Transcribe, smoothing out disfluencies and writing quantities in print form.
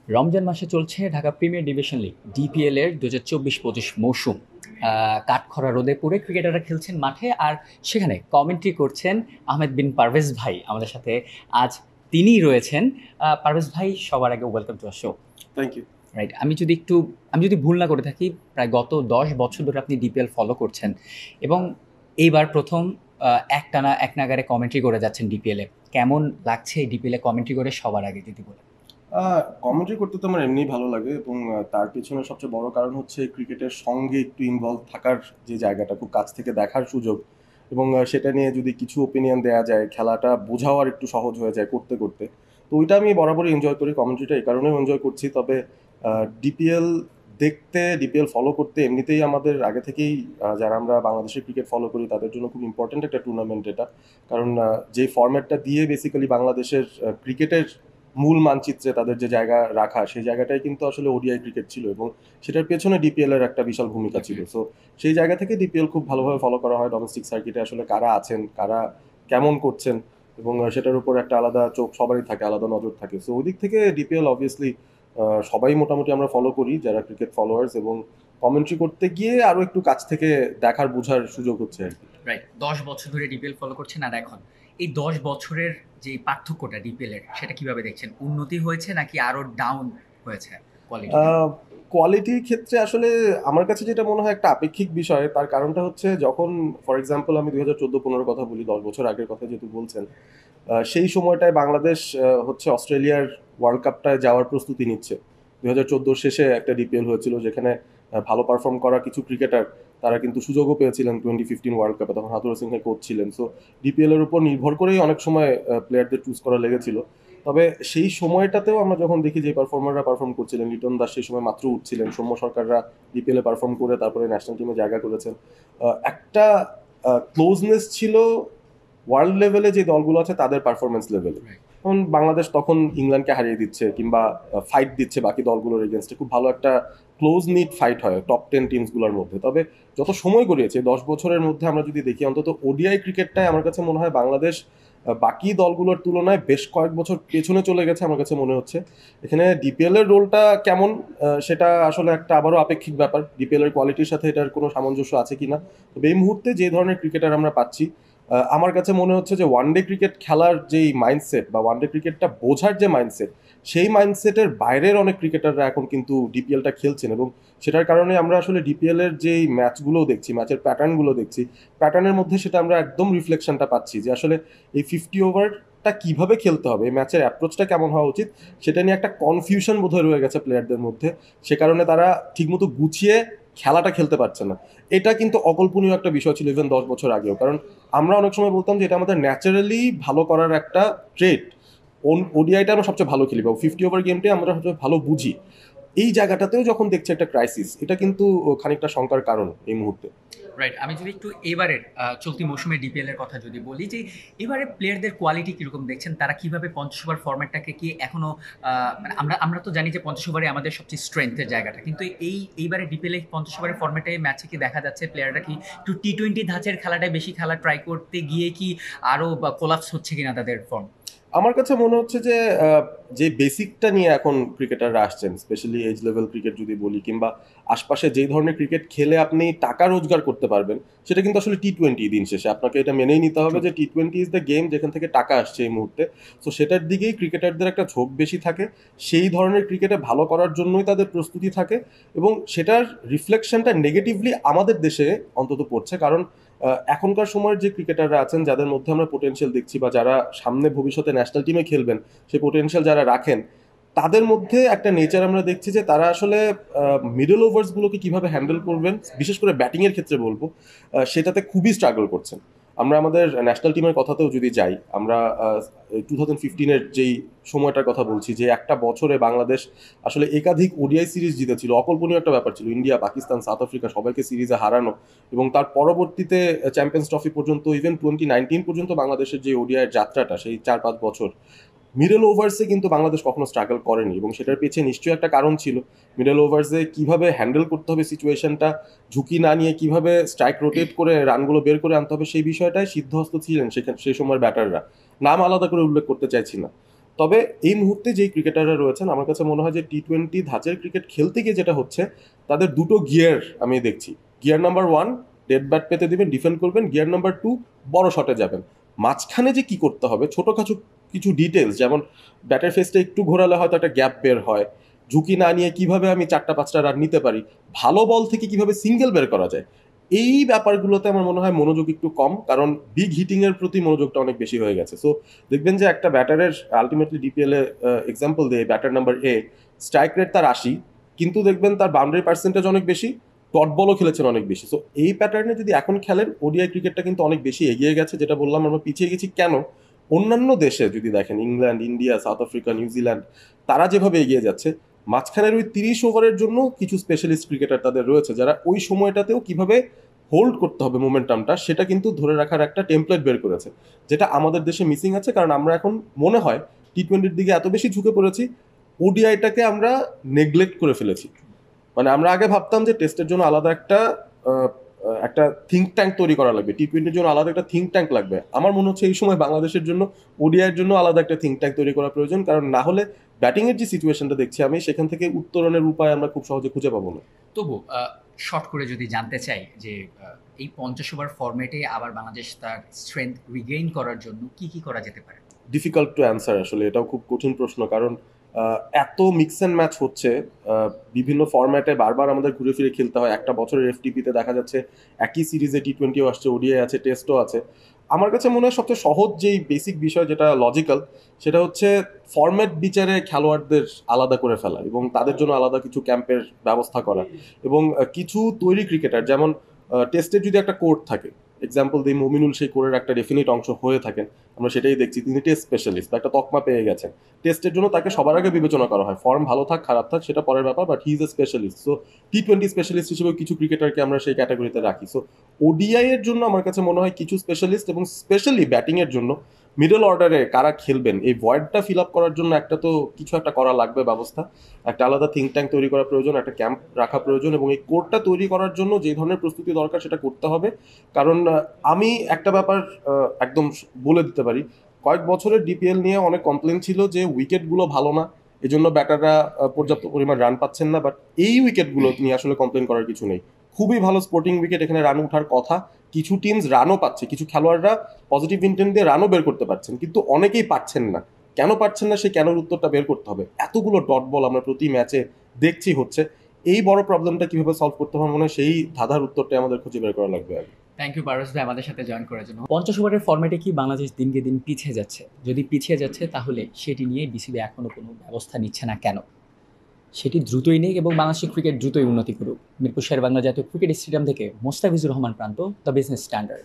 রমজান মাসে চলছে Dhaka premier division league DPL এর 2024-25 মৌসুম। কাঠখরা রোদে পুড়ে ক্রিকেটাররা খেলছেন মাঠে, আর সেখানে কমেন্ট্রি করছেন আহমেদ বিন পারভেজ ভাই আমাদের সাথে আজ তিনিই রয়েছেন। পারভেজ ভাই, সবার আগে welcome to our show. Thank you. Right, আমি যদি ভুল না করে থাকি, প্রায় গত 10 বছর ধরে আপনি ডিপিএল ফলো করছেন এবং এইবার প্রথম একটানা এক নাগারে কমেন্ট্রি করে যাচ্ছেন ডিপিএলে। কেমন লাগছে ডিপিএলে কমেন্ট্রি করে, সবার আগে যদি বলেন। কমেন্ট্রি করতে তো আমার এমনিই ভালো লাগে এবং তার পেছনে সবচেয়ে বড় কারণ হচ্ছে ক্রিকেটের সঙ্গে একটু ইনভলভ থাকার যে জায়গাটা, খুব কাছ থেকে দেখার সুযোগ এবং সেটা নিয়ে যদি কিছু ওপিনিয়ন দেওয়া যায়, খেলাটা বোঝাও আর একটু সহজ হয়ে যায় করতে করতে। তো ওইটা আমি বরাবরই এনজয় করি, কমেন্ট্রিটা এই কারণেও এনজয় করছি। তবে ডিপিএল দেখতে, ডিপিএল ফলো করতে এমনিতেই আমাদের আগে থেকেই যারা আমরা বাংলাদেশের ক্রিকেট ফলো করি তাদের জন্য খুব ইম্পর্ট্যান্ট একটা টুর্নামেন্ট এটা। কারণ যে ফরম্যাটটা দিয়ে বেসিক্যালি বাংলাদেশের ক্রিকেটের মূল মানচিত্রে তাদের যে জায়গা রাখা, সেই জায়গাটাই কিন্তু আসলে ওডিআই ক্রিকেট ছিল এবং সেটার পেছনে ডিপিএল এর একটা বিশাল ভূমিকা ছিল। সো সেই জায়গা থেকে ডিপিএল খুব ভালোভাবে ফলো করা হয়। ডোমেস্টিক সার্কিটে আসলে কারা আছেন, কারা কেমন করছেন এবং সেটার উপর একটা আলাদা চোখ সবারই থাকে, আলাদা নজর থাকে। সো ওই দিক থেকে ডিপিএল অবভিয়াসলি সবাই মোটামুটি আমরা ফলো করি যারা ক্রিকেট ফলোয়ার্স, এবং কমেন্ট্রি করতে গিয়ে আরও একটু কাছ থেকে দেখার বোঝার সুযোগ হচ্ছে আর কি। রাইট, 10 বছর ধরে ডিপিএল ফলো করছেন, আর এখন এই 10 বছরের যে পার্থক্যটা ডিপিএল এর, সেটা কিভাবে দেখছেন? উন্নতি হয়েছে নাকি আরো ডাউন হয়েছে কোয়ালিটি? কোয়ালিটির ক্ষেত্রে আসলে আমার কাছে যেটা মনে হয় একটা আপেক্ষিক বিষয়। তার কারণটা হচ্ছে, যখন ফর এক্সাম্পল আমি 2014-15 কথা বলি, 10 বছর আগের কথা যেহেতু বলছেন, সেই সময়টায় বাংলাদেশ হচ্ছে অস্ট্রেলিয়ার ওয়ার্ল্ড কাপটায় যাওয়ার প্রস্তুতি নিচ্ছে। 2014 শেষে একটা ডিপিএল হয়েছিল যেখানে ভালো পারফর্ম করা কিছু ক্রিকেটার তারা কিন্তু সুযোগও পেয়েছিলেন 2015 ওয়ার্ল্ড কাপে, তখন হাতুড়া সিংহে কোচ ছিলেন। সো ডিপিএল এর উপর নির্ভর করেই অনেক সময় প্লেয়ারদের চুজ করা লেগেছিল। তবে সেই সময়টাতেও আমরা যখন দেখি যে পারফর্মাররা পারফর্ম করছিলেন, লিটন দাস সেই সময় মাত্র উঠছিলেন, সৌম্য সরকাররা ডিপিএলে পারফর্ম করে তারপরে ন্যাশনাল টিমে জায়গা করেছেন, একটা ক্লোজনেস ছিল ওয়ার্ল্ড লেভেলে যে দলগুলো আছে তাদের পারফরমেন্স লেভেলে। এখন বাংলাদেশ তখন ইংল্যান্ডকে হারিয়ে দিচ্ছে কিংবা ফাইট দিচ্ছে বাকি দলগুলোর এগেনস্টে, খুব ভালো একটা ক্লোজ নিট ফাইট হয় টপ 10 টিমসগুলোর মধ্যে। তবে যত সময় গড়িয়েছে 10 বছরের মধ্যে আমরা যদি দেখি, অন্তত ওডিআই ক্রিকেটটায় আমার কাছে মনে হয় বাংলাদেশ বাকি দলগুলোর তুলনায় বেশ কয়েক বছর পেছনে চলে গেছে আমার কাছে মনে হচ্ছে। এখানে ডিপিএল এর রোলটা কেমন, সেটা আসলে একটা আবারও আপেক্ষিক ব্যাপার। ডিপিএল এর কোয়ালিটির সাথে এটার কোনো সামঞ্জস্য আছে কিনা। তবে এই মুহূর্তে যে ধরনের ক্রিকেটার আমরা পাচ্ছি, আমার কাছে মনে হচ্ছে যে ওয়ানডে ক্রিকেট খেলার যেই মাইন্ডসেট বা ওয়ানডে ক্রিকেটটা বোঝার যে মাইন্ডসেট, সেই মাইন্ডসেটের বাইরের অনেক ক্রিকেটাররা এখন কিন্তু ডিপিএলটা খেলছেন। এবং সেটার কারণে আমরা আসলে ডিপিএল এর যেই ম্যাচগুলো দেখছি, ম্যাচের প্যাটার্নগুলো দেখছি, প্যাটার্নের মধ্যে সেটা আমরা একদম রিফ্লেকশনটা পাচ্ছি যে আসলে এই 50 ওভারটা কিভাবে খেলতে হবে, এই ম্যাচের অ্যাপ্রোচটা কেমন হওয়া উচিত, সেটা নিয়ে একটা কনফিউশন বোধহয় রয়ে গেছে প্লেয়ারদের মধ্যে। সে কারণে তারা ঠিকমতো গুছিয়ে খেলাটা খেলতে পারছে না। এটা কিন্তু অকল্পনীয় একটা বিষয় ছিল ইভেন 10 বছর আগেও। কারণ আমরা অনেক সময় বলতাম যে এটা আমাদের ন্যাচারালি ভালো করার একটা ট্রেড। ওডিআইটা আমরা সবচেয়ে ভালো খেলি বা 50 ওভার গেমটাই আমরা সবচেয়ে ভালো বুঝি। এই জায়গাটাতেও যখন দেখছি একটা ক্রাইসিস, এটা কিন্তু খানিকটা শঙ্কার কারণ এই মুহূর্তে। রাইট, আমি যদি একটু এবারের চলতি মৌসুমে ডিপিএল এর কথা যদি বলি, যে এবারে প্লেয়ারদের কোয়ালিটি কিরকম দেখছেন, তারা কিভাবে 50 ওভার ফরম্যাটটাকে কি এখনো মানে আমরা আমরা তো জানি যে 50 ওভারে আমাদের সবচেয়ে স্ট্রেংথের জায়গাটা, কিন্তু এইবারে ডিপিএল এ 50 ওভারের ফরম্যাটে ম্যাচে কি দেখা যাচ্ছে প্লেয়াররা কি একটু টি-20 ধাঁচের খেলাটাই বেশি খেলা ট্রাই করতে গিয়ে কি আরো কোলাপস হচ্ছে কিনা তাদের ফর্ম? আমার কাছে মনে হচ্ছে যে যে বেসিকটা নিয়ে এখন ক্রিকেটাররা আসছেন, স্পেশালি এজ লেভেল ক্রিকেট যদি বলি, কিংবা আশপাশে যে ধরনের ক্রিকেট খেলে আপনি টাকা রোজগার করতে পারবেন, সেটা কিন্তু আসলে টি-20। দিন শেষে আপনাকে এটা মেনেই নিতে হবে যে টি-20 ইজ দ্য গেম যেখান থেকে টাকা আসছে এই মুহূর্তে। সো সেটার দিকেই ক্রিকেটারদের একটা ঝোঁক বেশি থাকে, সেই ধরনের ক্রিকেটে ভালো করার জন্যই তাদের প্রস্তুতি থাকে এবং সেটার রিফ্লেকশনটা নেগেটিভলি আমাদের দেশে অন্তত পড়ছে। কারণ এখনকার সময়ের যে ক্রিকেটাররা আছেন, যাদের মধ্যে আমরা পোটেনশিয়াল দেখছি বা যারা সামনে ভবিষ্যতে ন্যাশনাল টিমে খেলবেন, সেই পোটেনশিয়াল যারা রাখেন, তাদের মধ্যে একটা নেচার আমরা দেখছি যে তারা আসলে মিডল ওভার্সগুলোকে কীভাবে হ্যান্ডেল করবেন, বিশেষ করে ব্যাটিংয়ের ক্ষেত্রে বলবো, সেটাতে খুবই স্ট্রাগল করছেন। আমরা আমাদের ন্যাশনাল টিমের কথাতেও যদি যাই, আমরা 2015-এর যেই সময়টার কথা বলছি, যে একটা বছরে বাংলাদেশ আসলে একাধিক ওডিআই সিরিজ জিতেছিল, অকল্পনীয় একটা ব্যাপার ছিল। ইন্ডিয়া, পাকিস্তান, সাউথ আফ্রিকা সবাইকে সিরিজে হারানো, এবং তার পরবর্তীতে চ্যাম্পিয়ন্স ট্রফি পর্যন্ত, ইভেন 2019 পর্যন্ত বাংলাদেশের যে ওডিআইয়ের যাত্রাটা, সেই 4-5 বছর মিডল ওভার্সে কিন্তু বাংলাদেশ কখনো স্ট্রাগল করেনি এবং সেটার পেছনে নিশ্চয়ই একটা কারণ ছিল। মিডল ওভার্সে কীভাবে হ্যান্ডেল করতে হবে সিচুয়েশনটা, ঝুঁকি না নিয়ে কীভাবে স্ট্রাইক রোটেট করে রানগুলো বের করে আনতে হবে, সেই বিষয়টাই সিদ্ধহস্ত ছিলেন সেই সময়ের ব্যাটাররা। নাম আলাদা করে উল্লেখ করতে চাইছি না। তবে এই মুহূর্তে যেই ক্রিকেটাররা রয়েছেন আমার কাছে মনে হয় যে টি-20 ধাঁচের ক্রিকেট খেলতে গিয়ে যেটা হচ্ছে তাদের দুটো গিয়ার আমি দেখছি। গিয়ার নাম্বার 1 ডেড ব্যাট পেতে দিবেন, ডিফেন্ড করবেন। গিয়ার নাম্বার 2 বড় শটে যাবেন। মাঝখানে যে কি করতে হবে ছোটখাটো কিছু ডিটেলস, যেমন ব্যাটের ফেসটা একটু ঘোরালে হয়তো একটা গ্যাপ বের হয়, ঝুঁকি না নিয়ে কিভাবে আমি 4টা 5টা রান নিতে পারি, ভালো বল থেকে কিভাবে সিঙ্গেল বের করা যায়, এই ব্যাপারগুলোতে আমার মনে হয় মনোযোগ একটু কম, কারণ বিগ হিটিং এর প্রতি মনোযোগটা অনেক বেশি হয়ে গেছে। সো দেখবেন যে একটা ব্যাটারের আলটিমেটলি ডিপিএল এ এক্সাম্পল দিয়ে batter number A strike rate তার 80, কিন্তু দেখবেন তার বাউন্ডারি পার্সেন্টেজ অনেক বেশি, ডট বলও খেলেছেন অনেক বেশি। সো এই প্যাটার্নে যদি এখন খেলেন ওডিআই ক্রিকেটটা কিন্তু অনেক বেশি এগিয়ে গেছে। যেটা বললাম আমরা পিছিয়ে গেছি কেন, অন্যান্য দেশে যদি দেখেন England, India, south Africa, New Zealand, তারা যেভাবে এগিয়ে যাচ্ছে, মাঝখানের ওই 30 ওভারের জন্য কিছু স্পেশালিস্ট ক্রিকেটার তাদের রয়েছে যারা ওই সময়টাতেও কিভাবে হোল্ড করতে হবে মোমেন্টামটা সেটা কিন্তু ধরে রাখার একটা টেমপ্লেট বের করেছে, যেটা আমাদের দেশে মিসিং আছে। কারণ আমরা এখন মনে হয় টি-20-র দিকে এত বেশি ঝুঁকে পড়েছি, ওডিআইটাকে আমরা নেগলেক্ট করে ফেলেছি। মানে আমরা আগে ভাবতাম যে টেস্টের জন্য আলাদা আহ, একটা থিঙ্ক ট্যাঙ্ক তৈরি করা লাগবে, টি-20-র জন্য আলাদা একটা থিঙ্ক ট্যাঙ্ক লাগবে। আমার মনে হচ্ছে এই সময় বাংলাদেশের জন্য ওডিআইয়ের জন্য আলাদা একটা থিঙ্ক ট্যাঙ্ক তৈরি করা প্রয়োজন, কারণ না হলে ব্যাটিংয়ের যে সিচুয়েশনটা দেখছি আমি, সেখান থেকে উত্তরণের উপায় আমরা খুব সহজে খুঁজে পাবো না। তবু শর্ট করে যদি জানতে চাই যে এই 50 ওভার ফরম্যাটে আবার বাংলাদেশ তার স্ট্রেংথ রিগেইন করার জন্য কি কি করা যেতে পারে? ডিফিকাল্ট টু অ্যান্সার আসলে, এটাও খুব কঠিন প্রশ্ন, কারণ এত মিক্স অ্যান্ড ম্যাচ হচ্ছে, বিভিন্ন ফরম্যাটে বারবার আমাদের ঘুরে ফিরে খেলতে হয়। একটা বছরের এফটিপিতে দেখা যাচ্ছে একই সিরিজে টি-20ও আসছে, ওডিআই আছে, টেস্টও আছে। আমার কাছে মনে হয় সবচেয়ে সহজ যেই বেসিক বিষয় যেটা লজিক্যাল, সেটা হচ্ছে ফরম্যাট বিচারে খেলোয়াড়দের আলাদা করে ফেলা এবং তাদের জন্য আলাদা কিছু ক্যাম্পের ব্যবস্থা করা, এবং কিছু তৈরি ক্রিকেটার, যেমন টেস্টের যদি একটা কোর্ট থাকে, এক্সাম্পল দিই মমিনুল সেই কোরের একটা ডেফিনিট অংশ হয়ে থাকেন, আমরা সেটাই দেখছি। তিনি টেস্ট স্পেশালিস্ট বা একটা তকমা পেয়ে গেছেন, টেস্টের জন্য তাকে সবার আগে বিবেচনা করা হয়। ফর্ম ভালো থাক খারাপ থাক সেটা পরের ব্যাপার, but he is a specialist. So টি-20 স্পেশালিস্ট হিসেবে কিছু ক্রিকেটারকে আমরা সেই ক্যাটাগরিতে রাখি। সো ওডিআই এর জন্য আমার কাছে মনে হয় কিছু স্পেশালিস্ট, এবং স্পেশালি ব্যাটিং এর জন্য মিডল অর্ডারে কারা খেলবেন এই ভয়েডটা ফিল আপ করার জন্য একটা তো কিছু একটা করা লাগবে ব্যবস্থা, একটা আলাদা থিঙ্ক ট্যাঙ্ক তৈরি করা প্রয়োজন, একটা ক্যাম্প রাখা প্রয়োজন, এবং এই কোর্টটা তৈরি করার জন্য যে ধরনের প্রস্তুতি দরকার সেটা করতে হবে। কারণ আমি একটা ব্যাপার একদম বলে দিতে পারি, কয়েক বছরের ডিপিএল নিয়ে অনেক কমপ্লেন ছিল যে উইকেটগুলো ভালো না, এজন্য ব্যাটাররা পর্যাপ্ত পরিমাণ রান পাচ্ছেন না। বাট এই উইকেটগুলো নিয়ে আসলে কমপ্লেন করার কিছু নেই, খুবই ভালো স্পোর্টিং উইকেট, এখানে রান ওঠার কথা। কিছু টিমস রানও পাচ্ছে, কিছু খেলোয়াড়রা পজিটিভ ইন্টেন্ট দিয়ে রানও বের করতে পারছেন, কিন্তু অনেকেই পাচ্ছেন না। কেন পাচ্ছেন না সেই কেনর উত্তরটা বের করতে হবে। এতগুলো ডট বল আমরা প্রতি ম্যাচে দেখছি হচ্ছে, এই বড় প্রবলেমটা কিভাবে সলভ করতে হবে মনে হয় সেই ধাঁধার উত্তরটা আমাদের খুঁজে বের করা লাগবে আগে। থ্যাংক ইউ পারস ভাই আমাদের সাথে জয়েন করার জন্য। 50 ওভারের ফরম্যাটে কি বাংলাদেশ দিনকে দিন পিছিয়ে যাচ্ছে? যদি পিছিয়ে যাচ্ছে তাহলে সেটি নিয়ে বিসিবি এখনো কোনো ব্যবস্থা নিচ্ছে না কেন? সেটি দ্রুতই নেই এবং বাংলাদেশের ক্রিকেট দ্রুতই উন্নতি করুক। মিরপুর শেরেবাংলা জাতীয় ক্রিকেট স্টেডিয়াম থেকে মোস্তাফিজুর রহমান প্রান্ত, দ্য বিজনেস স্ট্যান্ডার্ড।